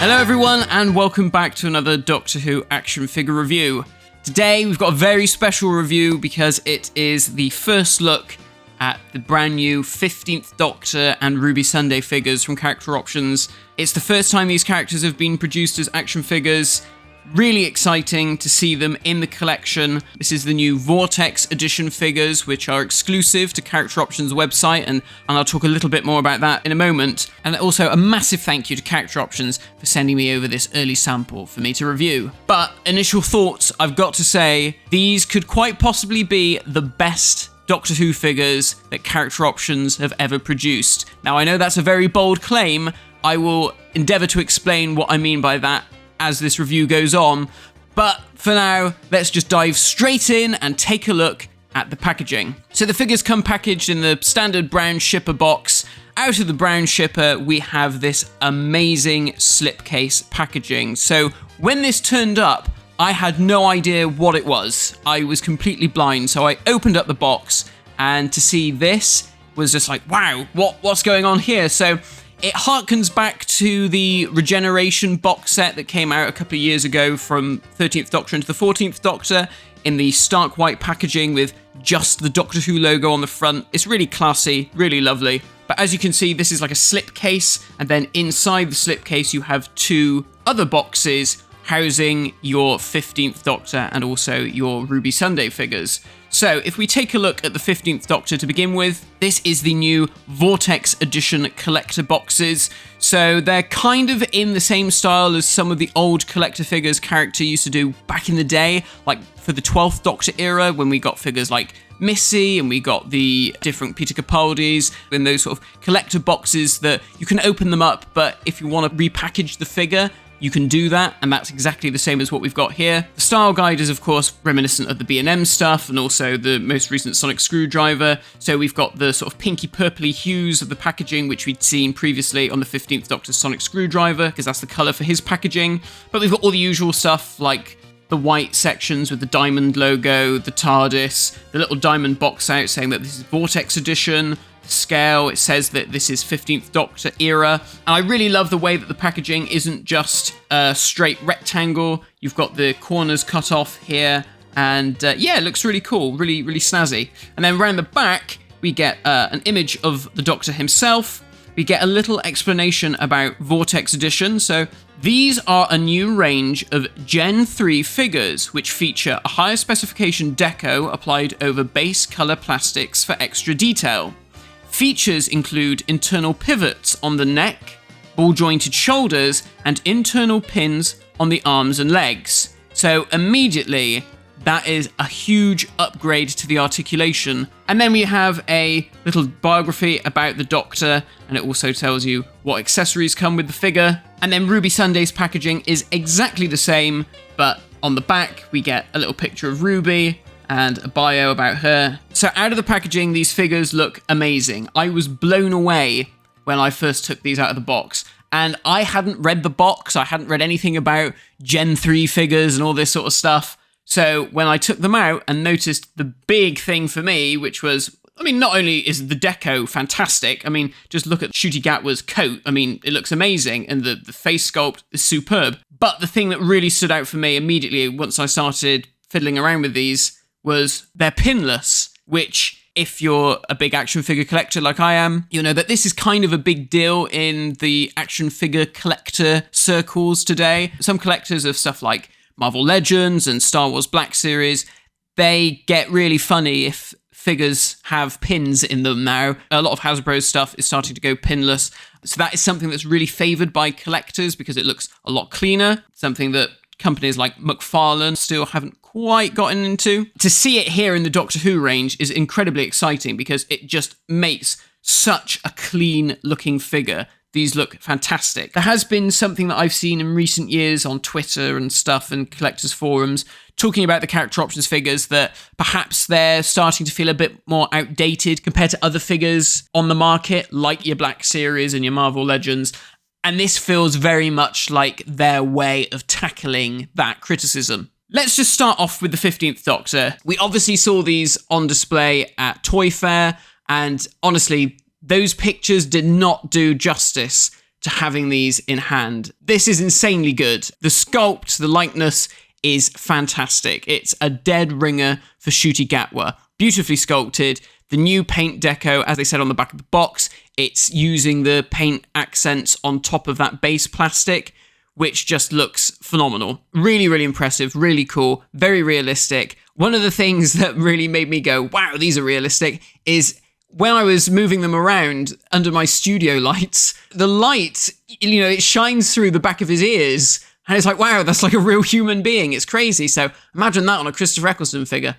Hello everyone, and welcome back to another Doctor Who action figure review. Today we've got a very special review because it is the first look at the brand new 15th Doctor and Ruby Sunday figures from Character Options. It's the first time these characters have been produced as action figures. Really exciting to see them in the collection. This is the new Vortex Edition figures, which are exclusive to Character Options website, and I'll talk a little bit more about that in a moment. And also a massive thank you to Character Options for sending me over this early sample for me to review. But initial thoughts, I've got to say, these could quite possibly be the best Doctor Who figures that Character Options have ever produced. Now, I know that's a very bold claim. I will endeavour to explain what I mean by that as this review goes on, but for now, let's just dive straight in and take a look at the packaging. So the figures come packaged in the standard brown shipper box. Out of the brown shipper, we have this amazing slipcase packaging. So when this turned up, I had no idea what it was. I was completely blind, so I opened up the box, and to see this was just like, wow, what's going on here? So it harkens back to the Regeneration box set that came out a couple of years ago from 13th Doctor into the 14th Doctor in the stark white packaging with just the Doctor Who logo on the front. It's really classy, really lovely. But as you can see, this is like a slipcase, and then inside the slipcase you have two other boxes housing your 15th Doctor and also your Ruby Sunday figures. So if we take a look at the 15th Doctor to begin with, this is the new Vortex Edition collector boxes. So they're kind of in the same style as some of the old collector figures character used to do back in the day, like for the 12th Doctor era when we got figures like Missy and we got the different Peter Capaldis in those sort of collector boxes that you can open them up, but if you want to repackage the figure, you can do that, and that's exactly the same as what we've got here. The style guide is, of course, reminiscent of the B&M stuff, and also the most recent Sonic Screwdriver. So we've got the sort of pinky purpley hues of the packaging, which we'd seen previously on the 15th Doctor's Sonic Screwdriver, because that's the colour for his packaging. But we've got all the usual stuff, like the white sections with the diamond logo, the TARDIS, the little diamond box out saying that this is Vortex Edition. Scale, it says that this is 15th Doctor era, and I really love the way that the packaging isn't just a straight rectangle. You've got the corners cut off here, and yeah, it looks really cool, really snazzy. And then around the back we get an image of the Doctor himself. We get a little explanation about Vortex Edition. So these are a new range of Gen 3 figures which feature a higher specification deco applied over base colour plastics for extra detail. Features include internal pivots on the neck, ball-jointed shoulders, and internal pins on the arms and legs. So immediately, that is a huge upgrade to the articulation. And then we have a little biography about the Doctor, and it also tells you what accessories come with the figure. And then Ruby Sunday's packaging is exactly the same, but on the back we get a little picture of Ruby and a bio about her. So out of the packaging, these figures look amazing. I was blown away when I first took these out of the box, and I hadn't read the box. I hadn't read anything about Gen 3 figures and all this sort of stuff. So when I took them out and noticed the big thing for me, which was, I mean, not only is the deco fantastic, I mean, just look at Ncuti Gatwa's coat. I mean, it looks amazing, and the face sculpt is superb. But the thing that really stood out for me immediately once I started fiddling around with these was they're pinless, which, if you're a big action figure collector like I am, you'll know that this is kind of a big deal in the action figure collector circles today. Some collectors of stuff like Marvel Legends and Star Wars Black Series, they get really funny if figures have pins in them now. A lot of Hasbro's stuff is starting to go pinless. So that is something that's really favoured by collectors because it looks a lot cleaner, something that companies like McFarlane still haven't quite gotten into. To see it here in the Doctor Who range is incredibly exciting because it just makes such a clean looking figure. These look fantastic. There has been something that I've seen in recent years on Twitter and stuff and collectors forums talking about the Character Options figures that perhaps they're starting to feel a bit more outdated compared to other figures on the market, like your Black Series and your Marvel Legends. And this feels very much like their way of tackling that criticism. Let's just start off with the 15th Doctor. We obviously saw these on display at Toy Fair, and honestly, those pictures did not do justice to having these in hand. This is insanely good. The sculpt, the likeness is fantastic. It's a dead ringer for Ncuti Gatwa. Beautifully sculpted. The new paint deco, as they said on the back of the box, it's using the paint accents on top of that base plastic, which just looks phenomenal. Really, really impressive, really cool, very realistic. One of the things that really made me go, wow, these are realistic, is when I was moving them around under my studio lights, the light, it shines through the back of his ears. And it's like, wow, that's like a real human being. It's crazy. So imagine that on a Christopher Eccleston figure.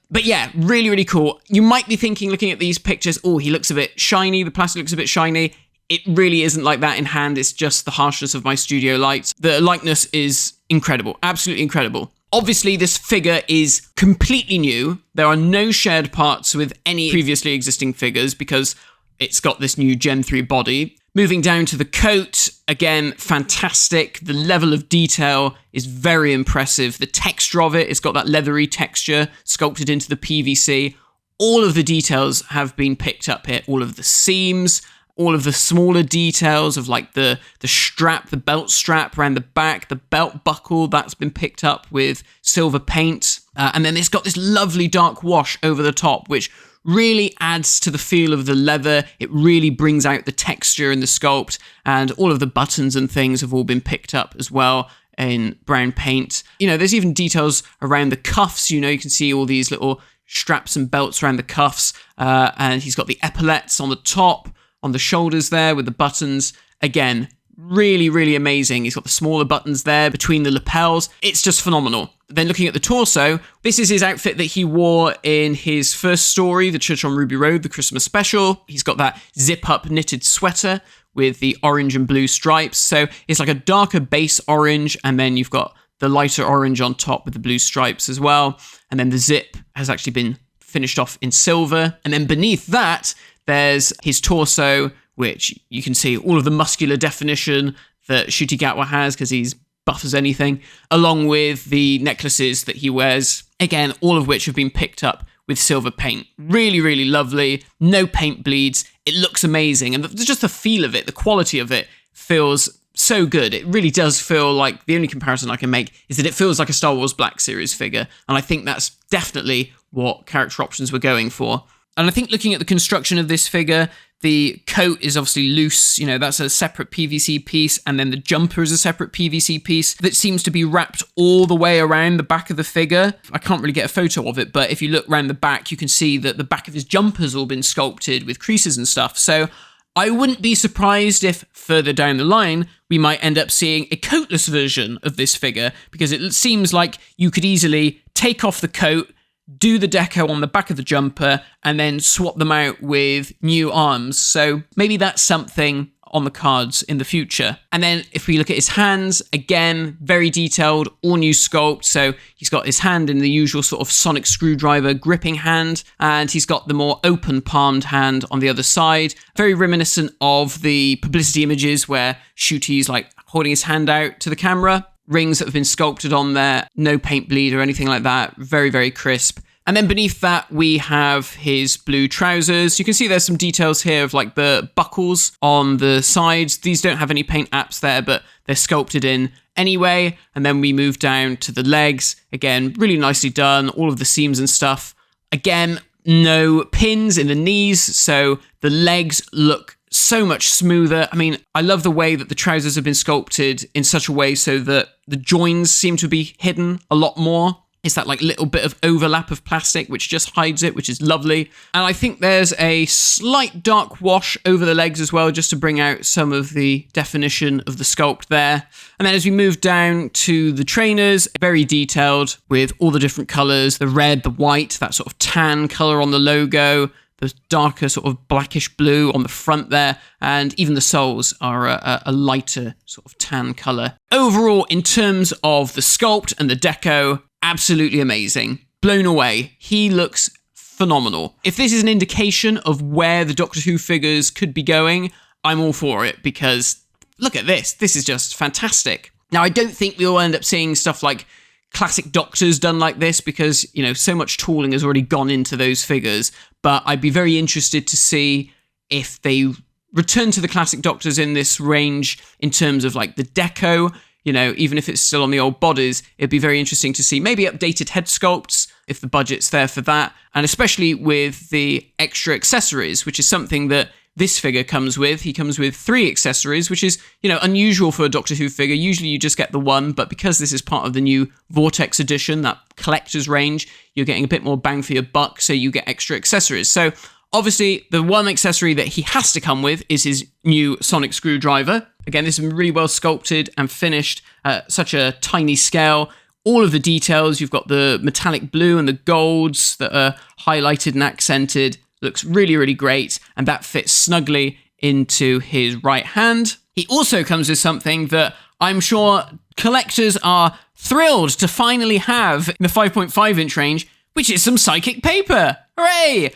But yeah, really, really cool. You might be thinking, looking at these pictures, oh, he looks a bit shiny. The plastic looks a bit shiny. It really isn't like that in hand. It's just the harshness of my studio lights. The likeness is incredible. Absolutely incredible. Obviously, this figure is completely new. There are no shared parts with any previously existing figures because it's got this new Gen 3 body. Moving down to the coat, again, fantastic. The level of detail is very impressive. The texture of it, it's got that leathery texture sculpted into the PVC. All of the details have been picked up here. All of the seams, all of the smaller details of like the strap, the belt strap around the back, the belt buckle, that's been picked up with silver paint. And then it's got this lovely dark wash over the top, which really adds to the feel of the leather. It really brings out the texture and the sculpt, and all of the buttons and things have all been picked up as well in brown paint. There's even details around the cuffs. You can see all these little straps and belts around the cuffs, and he's got the epaulettes on the top, on the shoulders there with the buttons. Again, really, really amazing. He's got the smaller buttons there between the lapels. It's just phenomenal. Then looking at the torso, this is his outfit that he wore in his first story, The Church on Ruby Road, the Christmas special. He's got that zip-up knitted sweater with the orange and blue stripes. So it's like a darker base orange, and then you've got the lighter orange on top with the blue stripes as well. And then the zip has actually been finished off in silver. And then beneath that, there's his torso, which you can see all of the muscular definition that Ncuti Gatwa has because he's buff as anything, along with the necklaces that he wears. Again, all of which have been picked up with silver paint. Really, really lovely. No paint bleeds. It looks amazing. And just the feel of it, the quality of it feels so good. It really does feel like, the only comparison I can make is that it feels like a Star Wars Black Series figure. And I think that's definitely what Character Options were going for. And I think looking at the construction of this figure, the coat is obviously loose, that's a separate PVC piece, and then the jumper is a separate PVC piece that seems to be wrapped all the way around the back of the figure. I can't really get a photo of it, but if you look around the back, you can see that the back of his jumper's all been sculpted with creases and stuff. So I wouldn't be surprised if further down the line, we might end up seeing a coatless version of this figure, because it seems like you could easily take off the coat, do the deco on the back of the jumper, and then swap them out with new arms. So maybe that's something on the cards in the future. And then if we look at his hands, again, very detailed, all new sculpt. So he's got his hand in the usual sort of sonic screwdriver gripping hand, and he's got the more open palmed hand on the other side. Very reminiscent of the publicity images where Ncuti's like holding his hand out to the camera. Rings that have been sculpted on there, no paint bleed or anything like that. Very, very crisp. And then beneath that, we have his blue trousers. You can see there's some details here of like the buckles on the sides. These don't have any paint apps there, but they're sculpted in anyway. And then we move down to the legs. Again, really nicely done. All of the seams and stuff. Again, no pins in the knees, so the legs look so much smoother. I mean, I love the way that the trousers have been sculpted in such a way so that the joins seem to be hidden a lot more. It's that like little bit of overlap of plastic which just hides it, which is lovely. And I think there's a slight dark wash over the legs as well, just to bring out some of the definition of the sculpt there. And then as we move down to the trainers, very detailed with all the different colors, the red, the white, that sort of tan color on the logo, the darker sort of blackish blue on the front there, and even the soles are a lighter sort of tan color. Overall, in terms of the sculpt and the deco, absolutely amazing. Blown away. He looks phenomenal. If this is an indication of where the Doctor Who figures could be going, I'm all for it, because look at this. This is just fantastic. Now, I don't think we'll end up seeing stuff like classic Doctors done like this, because, so much tooling has already gone into those figures. But I'd be very interested to see if they return to the classic Doctors in this range in terms of like the deco. You know, even if it's still on the old bodies, it'd be very interesting to see maybe updated head sculpts if the budget's there for that. And especially with the extra accessories, which is something that this figure comes with. He comes with 3 accessories, which is, you know, unusual for a Doctor Who figure. Usually you just get the one, but because this is part of the new Vortex Edition, that collector's range, you're getting a bit more bang for your buck, so you get extra accessories. So obviously, the one accessory that he has to come with is his new sonic screwdriver. Again, this has been really well sculpted and finished at such a tiny scale. All of the details, you've got the metallic blue and the golds that are highlighted and accented. Looks really, really great, and that fits snugly into his right hand. He also comes with something that I'm sure collectors are thrilled to finally have in the 5.5-inch range, which is some psychic paper. Hooray!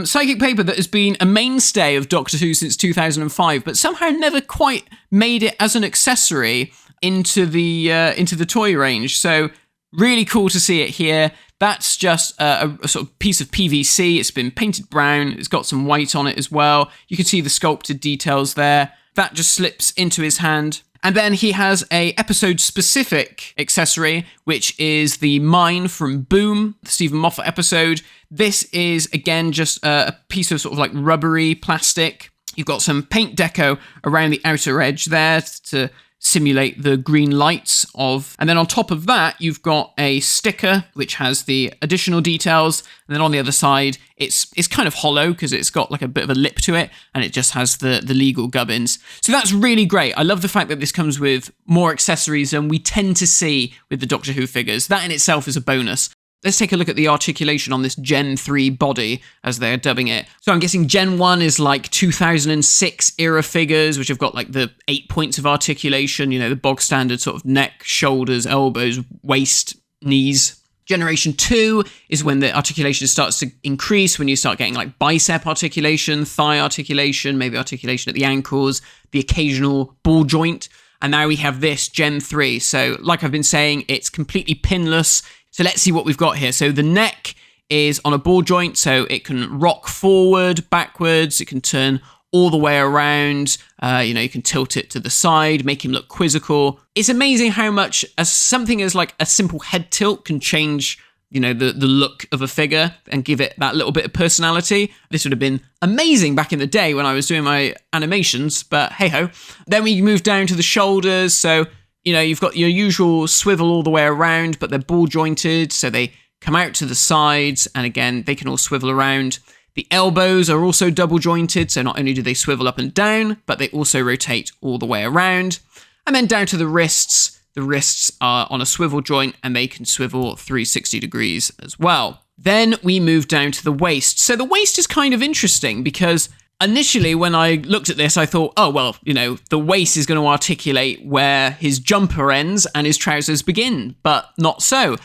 Psychic paper that has been a mainstay of Doctor Who since 2005, but somehow never quite made it as an accessory into the toy range. So really cool to see it here. That's just a sort of piece of PVC. It's been painted brown. It's got some white on it as well. You can see the sculpted details there. That just slips into his hand. And then he has a episode-specific accessory, which is the mine from Boom, the Stephen Moffat episode. This is, again, just a piece of sort of like rubbery plastic. You've got some paint deco around the outer edge there to simulate the green lights of. And then on top of that, you've got a sticker which has the additional details. And then on the other side, it's kind of hollow because it's got like a bit of a lip to it, and it just has the legal gubbins. So that's really great. I love the fact that this comes with more accessories than we tend to see with the Doctor Who figures. That in itself is a bonus. Let's take a look at the articulation on this Gen 3 body, as they're dubbing it. So I'm guessing Gen 1 is like 2006 era figures, which have got like the 8 points of articulation, you know, the bog standard sort of neck, shoulders, elbows, waist, knees. Generation 2 is when the articulation starts to increase, when you start getting like bicep articulation, thigh articulation, maybe articulation at the ankles, the occasional ball joint. And now we have this Gen 3. So like I've been saying, it's completely pinless. So let's see what we've got here. So the neck is on a ball joint, so it can rock forward, backwards, it can turn all the way around, you can tilt it to the side, make him look quizzical. It's amazing how much something as like a simple head tilt can change, the look of a figure and give it that little bit of personality. This would have been amazing back in the day when I was doing my animations, but hey-ho. Then we move down to the shoulders, so you've got your usual swivel all the way around, but they're ball jointed, so they come out to the sides, and again, they can all swivel around. The elbows are also double jointed, so not only do they swivel up and down, but they also rotate all the way around. And then down to the wrists. The wrists are on a swivel joint, and they can swivel 360 degrees as well. Then we move down to the waist. So the waist is kind of interesting because initially, when I looked at this, I thought, oh, well, the waist is going to articulate where his jumper ends and his trousers begin, but not so.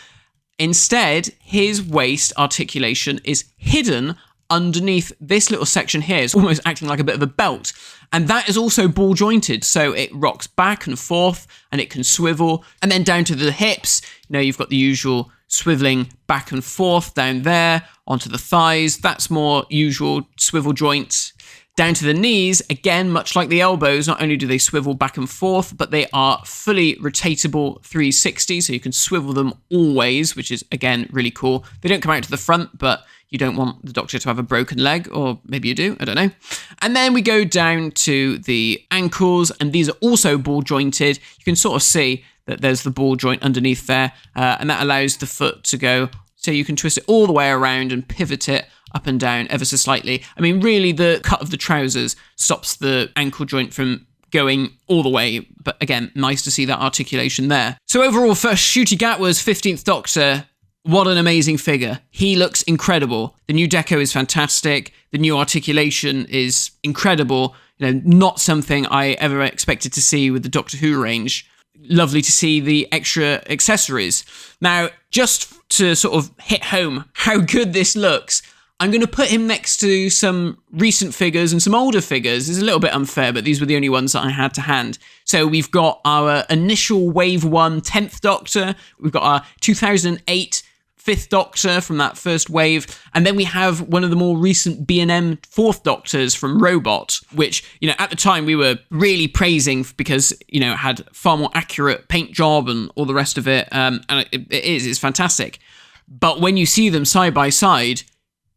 Instead, his waist articulation is hidden underneath this little section here. It's almost acting like a bit of a belt. And that is also ball jointed, so it rocks back and forth and it can swivel. And then down to the hips, you've got the usual swiveling back and forth down there onto the thighs. That's more usual swivel joints. Down to the knees, again, much like the elbows, not only do they swivel back and forth, but they are fully rotatable 360, so you can swivel them always, which is, again, really cool. They don't come out to the front, but you don't want the Doctor to have a broken leg, or maybe you do, I don't know. And then we go down to the ankles, and these are also ball jointed. You can sort of see that there's the ball joint underneath there, and that allows the foot to go, so you can twist it all the way around and pivot it up and down ever so slightly. I mean, really, the cut of the trousers stops the ankle joint from going all the way, but again, nice to see that articulation there. So overall, for Ncuti Gatwa's 15th Doctor, what an amazing figure. He looks incredible. The new deco is fantastic. The new articulation is incredible. Not something I ever expected to see with the Doctor Who range. Lovely to see the extra accessories. Now, just to sort of hit home how good this looks, I'm going to put him next to some recent figures and some older figures. It's a little bit unfair, but these were the only ones that I had to hand. So we've got our initial Wave 1 10th Doctor. We've got our 2008 Fifth Doctor from that first wave. And then we have one of the more recent B&M Fourth Doctors from Robot, which, at the time we were really praising because, it had far more accurate paint job and all the rest of it. And it's fantastic. But when you see them side by side,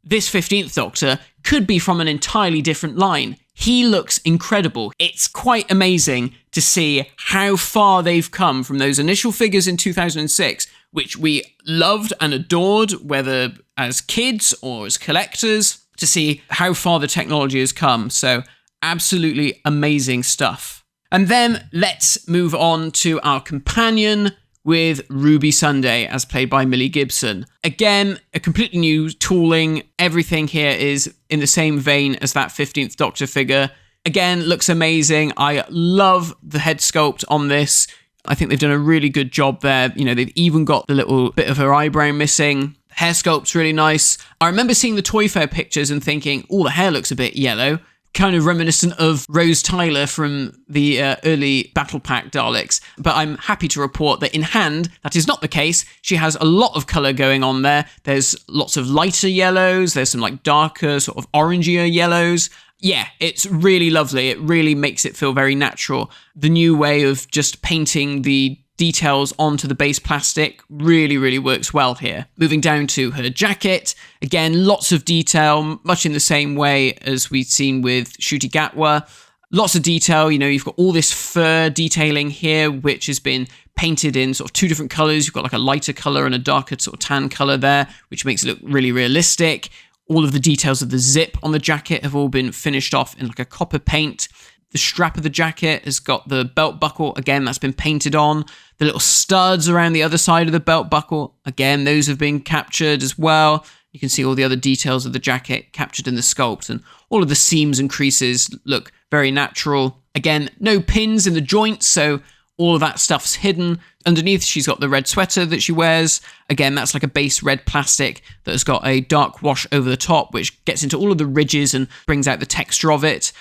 this 15th Doctor could be from an entirely different line. He looks incredible. It's quite amazing to see how far they've come from those initial figures in 2006, which we loved and adored, whether as kids or as collectors, to see how far the technology has come. So absolutely amazing stuff. And then let's move on to our companion with Ruby Sunday, as played by Millie Gibson. Again, a completely new tooling. Everything here is in the same vein as that 15th Doctor figure. Again, looks amazing. I love the head sculpt on this. I think they've done a really good job there. They've even got the little bit of her eyebrow missing. Hair sculpt's really nice. I remember seeing the Toy Fair pictures and thinking, the hair looks a bit yellow. Kind of reminiscent of Rose Tyler from the early Battle Pack Daleks. But I'm happy to report that in hand, that is not the case. She has a lot of colour going on there. There's lots of lighter yellows. There's some darker, sort of orangier yellows. Yeah, it's really lovely. It really makes it feel very natural. The new way of just painting the details onto the base plastic really, really works well here. Moving down to her jacket, again, lots of detail, much in the same way as we'd seen with Ncuti Gatwa. Lots of detail, you've got all this fur detailing here, which has been painted in sort of two different colours. You've got a lighter colour and a darker sort of tan colour there, which makes it look really realistic. All of the details of the zip on the jacket have all been finished off in a copper paint. The strap of the jacket has got the belt buckle. Again, that's been painted on. The little studs around the other side of the belt buckle. Again, those have been captured as well. You can see all the other details of the jacket captured in the sculpt. And all of the seams and creases look very natural. Again, no pins in the joints, so all of that stuff's hidden. Underneath, she's got the red sweater that she wears. Again, that's a base red plastic that has got a dark wash over the top, which gets into all of the ridges and brings out the texture of it.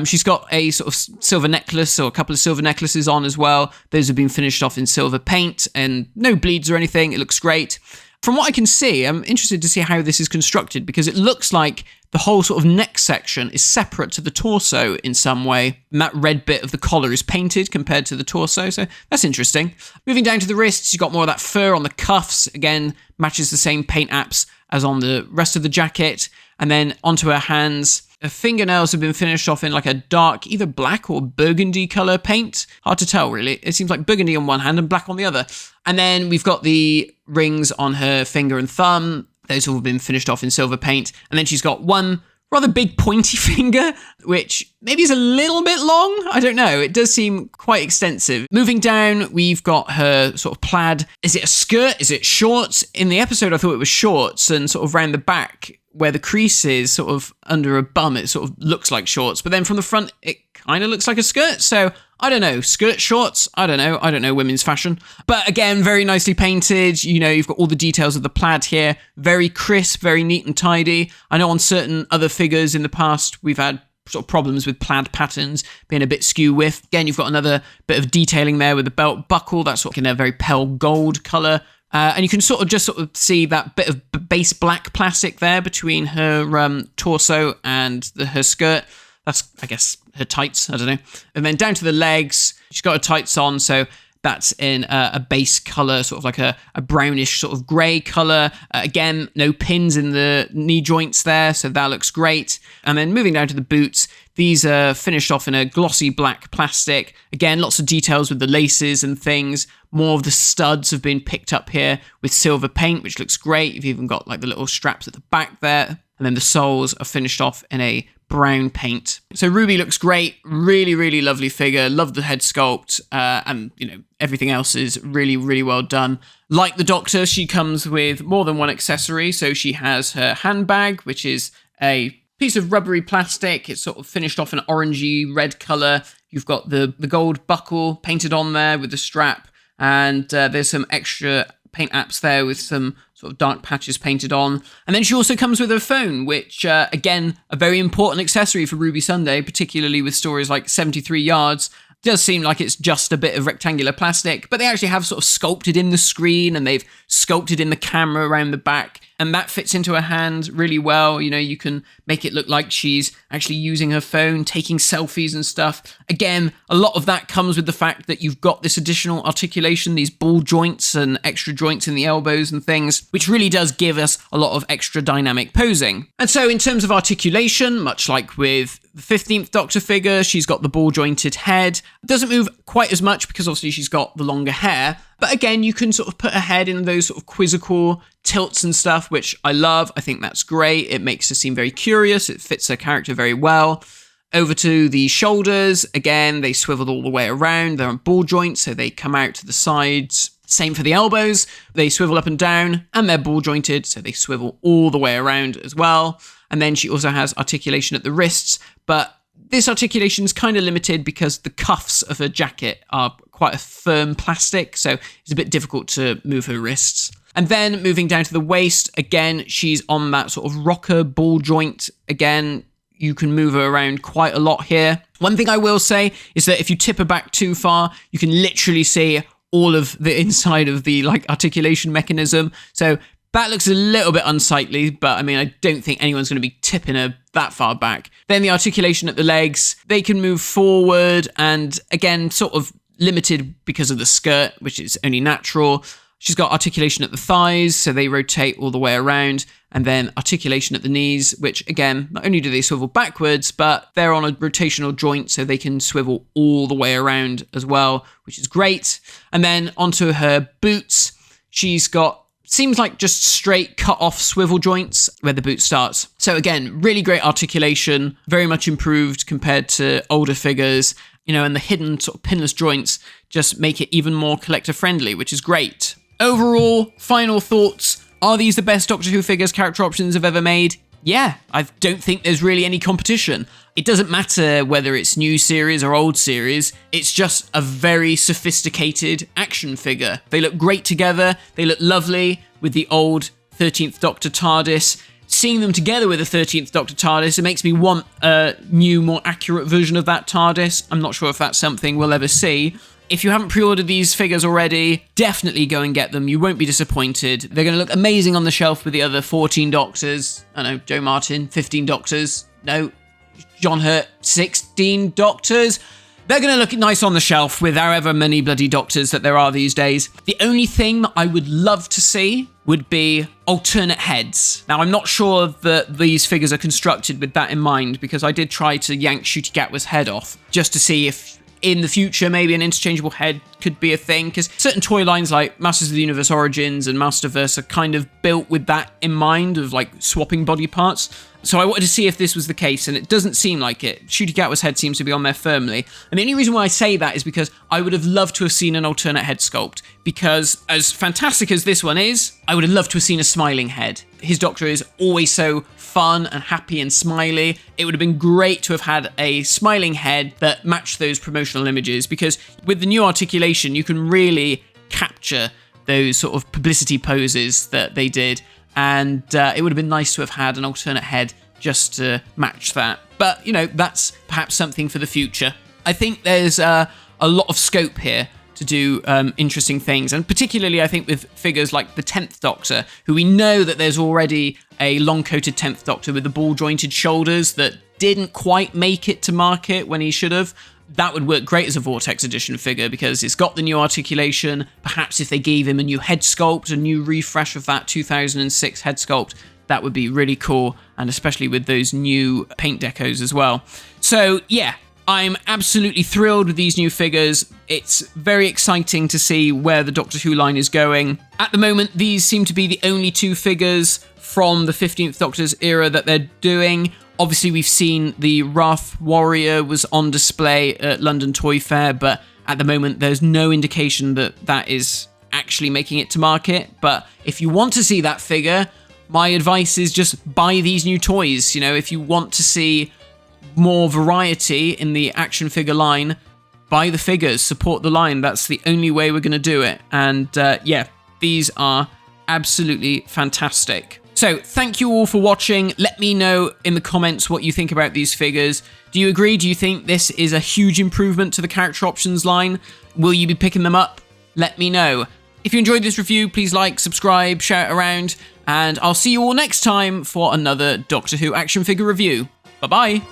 She's got a sort of silver necklace, or a couple of silver necklaces on as well. Those have been finished off in silver paint, and no bleeds or anything. It looks great. From what I can see, I'm interested to see how this is constructed, because it looks like the whole sort of neck section is separate to the torso in some way. And that red bit of the collar is painted compared to the torso, so that's interesting. Moving down to the wrists, you've got more of that fur on the cuffs. Again, matches the same paint apps as on the rest of the jacket. And then onto her hands. Her fingernails have been finished off in a dark, either black or burgundy colour paint. Hard to tell, really. It seems like burgundy on one hand and black on the other. And then we've got the rings on her finger and thumb. Those have all been finished off in silver paint. And then she's got one rather big pointy finger, which maybe is a little bit long. I don't know. It does seem quite extensive. Moving down, we've got her sort of plaid. Is it a skirt? Is it shorts? In the episode, I thought it was shorts, and sort of round the back where the crease is sort of under a bum, it sort of looks like shorts. But then from the front, it kind of looks like a skirt. So I don't know. Skirt, shorts? I don't know. I don't know women's fashion. But again, very nicely painted. You've got all the details of the plaid here. Very crisp, very neat and tidy. I know on certain other figures in the past, we've had sort of problems with plaid patterns being a bit skew with. Again, you've got another bit of detailing there with the belt buckle. That's sort of in a very pale gold colour. And you can sort of see that bit of base black plastic there between her torso and her skirt. That's, I guess, her tights. I don't know. And then down to the legs, she's got her tights on. So that's in a base colour, sort of like a brownish sort of grey colour. Again, no pins in the knee joints there. So that looks great. And then moving down to the boots, these are finished off in a glossy black plastic. Again, lots of details with the laces and things. More of the studs have been picked up here with silver paint, which looks great. You've even got the little straps at the back there. And then the soles are finished off in a brown paint. So Ruby looks great. Really, really lovely figure. Love the head sculpt. And, everything else is really, really well done. Like the Doctor, she comes with more than one accessory. So she has her handbag, which is a piece of rubbery plastic. It's sort of finished off an orangey red colour. You've got the gold buckle painted on there with the strap. And there's some extra paint apps there with some sort of dark patches painted on. And then she also comes with her phone, which, again, a very important accessory for Ruby Sunday, particularly with stories like 73 Yards. does seem like it's just a bit of rectangular plastic, but they actually have sort of sculpted in the screen and they've sculpted in the camera around the back. And that fits into her hand really well. You know, you can make it look like she's actually using her phone, taking selfies and stuff. Again, a lot of that comes with the fact that you've got this additional articulation, these ball joints and extra joints in the elbows and things, which really does give us a lot of extra dynamic posing. And so in terms of articulation, much like with the 15th Doctor figure, she's got the ball jointed head. It doesn't move quite as much because obviously she's got the longer hair. But again, you can sort of put her head in those sort of quizzical tilts and stuff, which I love. I think that's great. It makes her seem very curious. It fits her character very well. Over to the shoulders. Again, they swivel all the way around. They're on ball joints, so they come out to the sides. Same for the elbows. They swivel up and down, and they're ball jointed, so they swivel all the way around as well. And then she also has articulation at the wrists, but this articulation is kind of limited because the cuffs of her jacket are quite a firm plastic, so it's a bit difficult to move her wrists. And then moving down to the waist, again, she's on that sort of rocker ball joint. Again, you can move her around quite a lot here. One thing I will say is that if you tip her back too far, you can literally see all of the inside of the articulation mechanism. So that looks a little bit unsightly, but I mean, I don't think anyone's going to be tipping her that far back. Then the articulation at the legs, they can move forward and again, sort of limited because of the skirt, which is only natural. She's got articulation at the thighs, so they rotate all the way around, and then articulation at the knees, which again, not only do they swivel backwards, but they're on a rotational joint, so they can swivel all the way around as well, which is great. And then onto her boots, she's got seems like just straight cut off swivel joints where the boot starts. So again, really great articulation, very much improved compared to older figures, you know, and the hidden sort of pinless joints just make it even more collector friendly, which is great. Overall, final thoughts. Are these the best Doctor Who figures character options have ever made? Yeah, I don't think there's really any competition. It doesn't matter whether it's new series or old series, it's just a very sophisticated action figure. They look great together, they look lovely with the old 13th Doctor TARDIS. Seeing them together with the 13th Doctor TARDIS, it makes me want a new, more accurate version of that TARDIS. I'm not sure if that's something we'll ever see. If you haven't pre-ordered these figures already, definitely go and get them. You won't be disappointed. They're going to look amazing on the shelf with the other 14 Doctors. I don't know, Joe Martin, 15 Doctors. No, John Hurt, 16 Doctors. They're going to look nice on the shelf with however many bloody Doctors that there are these days. The only thing that I would love to see would be alternate heads. Now, I'm not sure that these figures are constructed with that in mind, because I did try to yank Ncuti Gatwa's head off just to see if in the future maybe an interchangeable head could be a thing, because certain toy lines like Masters of the Universe Origins and Masterverse are kind of built with that in mind, of like swapping body parts. So I wanted to see if this was the case, and it doesn't seem like it. Ncuti Gatwa's head seems to be on there firmly. And the only reason why I say that is because I would have loved to have seen an alternate head sculpt, because as fantastic as this one is, I would have loved to have seen a smiling head. His Doctor is always so fun and happy and smiley. It would have been great to have had a smiling head that matched those promotional images, because with the new articulation, you can really capture those sort of publicity poses that they did. And it would have been nice to have had an alternate head just to match that. But, you know, that's perhaps something for the future. I think there's a lot of scope here to do interesting things. And particularly, I think, with figures like the 10th Doctor, who we know that there's already a long-coated 10th Doctor with the ball-jointed shoulders that didn't quite make it to market when he should have. That would work great as a Vortex Edition figure, because it's got the new articulation. Perhaps if they gave him a new head sculpt, a new refresh of that 2006 head sculpt, that would be really cool, and especially with those new paint decos as well. So yeah, I'm absolutely thrilled with these new figures. It's very exciting to see where the Doctor Who line is going. At the moment, these seem to be the only two figures from the 15th Doctor's era that they're doing. Obviously, we've seen the Wrath Warrior was on display at London Toy Fair, but at the moment, there's no indication that that is actually making it to market. But if you want to see that figure, my advice is just buy these new toys. You know, if you want to see more variety in the action figure line, buy the figures, support the line. That's the only way we're going to do it. And yeah, these are absolutely fantastic. So, thank you all for watching. Let me know in the comments what you think about these figures. Do you agree? Do you think this is a huge improvement to the character options line? Will you be picking them up? Let me know. If you enjoyed this review, please like, subscribe, share it around, and I'll see you all next time for another Doctor Who action figure review. Bye-bye.